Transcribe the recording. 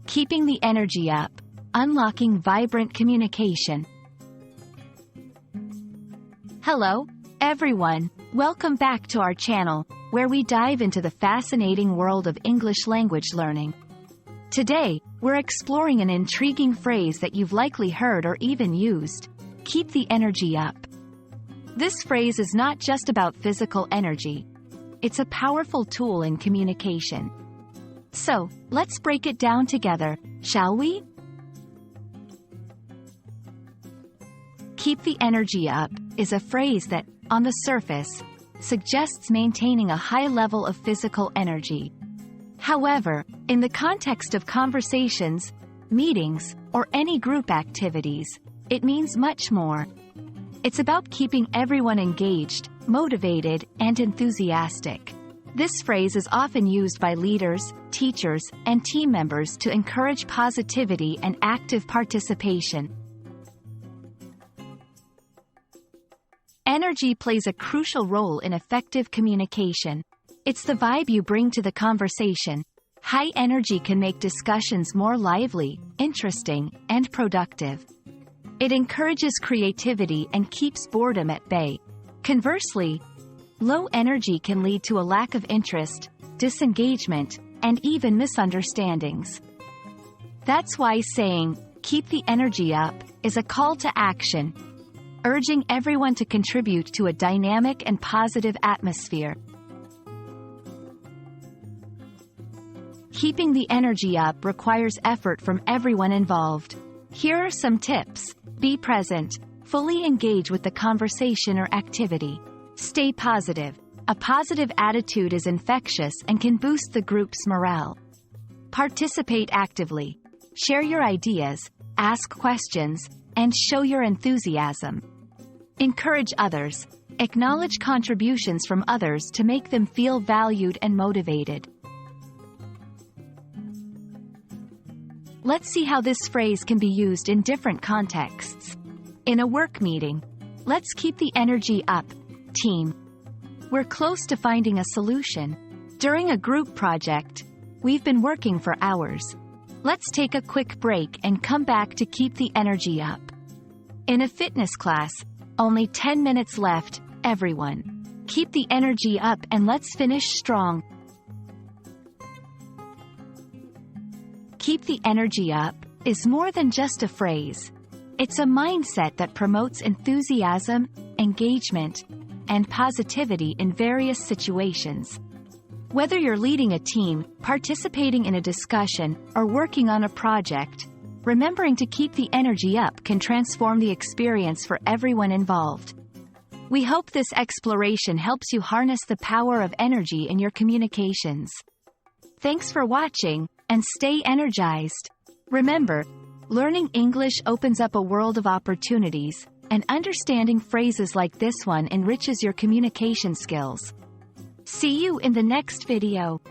Keeping the energy up. Unlocking vibrant communication. Hello, everyone. Welcome back to our channel, where we dive into the fascinating world of English language learning. Today, we're exploring an intriguing phrase that you've likely heard or even used. Keep the energy up. This phrase is not just about physical energy. It's a powerful tool in communication. So, let's break it down together, shall we? Keep the energy up is a phrase that, on the surface, suggests maintaining a high level of physical energy. However, in the context of conversations, meetings, or any group activities, it means much more. It's about keeping everyone engaged, motivated, and enthusiastic. This phrase is often used by leaders, teachers, and team members to encourage positivity and active participation. Energy plays a crucial role in effective communication. It's the vibe you bring to the conversation. High energy can make discussions more lively, interesting, and productive. It encourages creativity and keeps boredom at bay. Conversely, low energy can lead to a lack of interest, disengagement, and even misunderstandings. That's why saying, "keep the energy up," is a call to action, urging everyone to contribute to a dynamic and positive atmosphere. Keeping the energy up requires effort from everyone involved. Here are some tips. Be present. Fully engage with the conversation or activity. Stay positive. A positive attitude is infectious and can boost the group's morale. Participate actively. Share your ideas, ask questions, and show your enthusiasm. Encourage others. Acknowledge contributions from others to make them feel valued and motivated. Let's see how this phrase can be used in different contexts. In a work meeting, let's keep the energy up, team. We're close to finding a solution. During a group project, we've been working for hours. Let's take a quick break and come back to keep the energy up. In a fitness class, only 10 minutes left, everyone. Keep the energy up and let's finish strong. Keep the energy up is more than just a phrase. It's a mindset that promotes enthusiasm, engagement, and positivity in various situations. Whether you're leading a team, participating in a discussion, or working on a project, remembering to keep the energy up can transform the experience for everyone involved. We hope this exploration helps you harness the power of energy in your communications. Thanks for watching, and stay energized. Remember, learning English opens up a world of opportunities, and understanding phrases like this one enriches your communication skills. See you in the next video.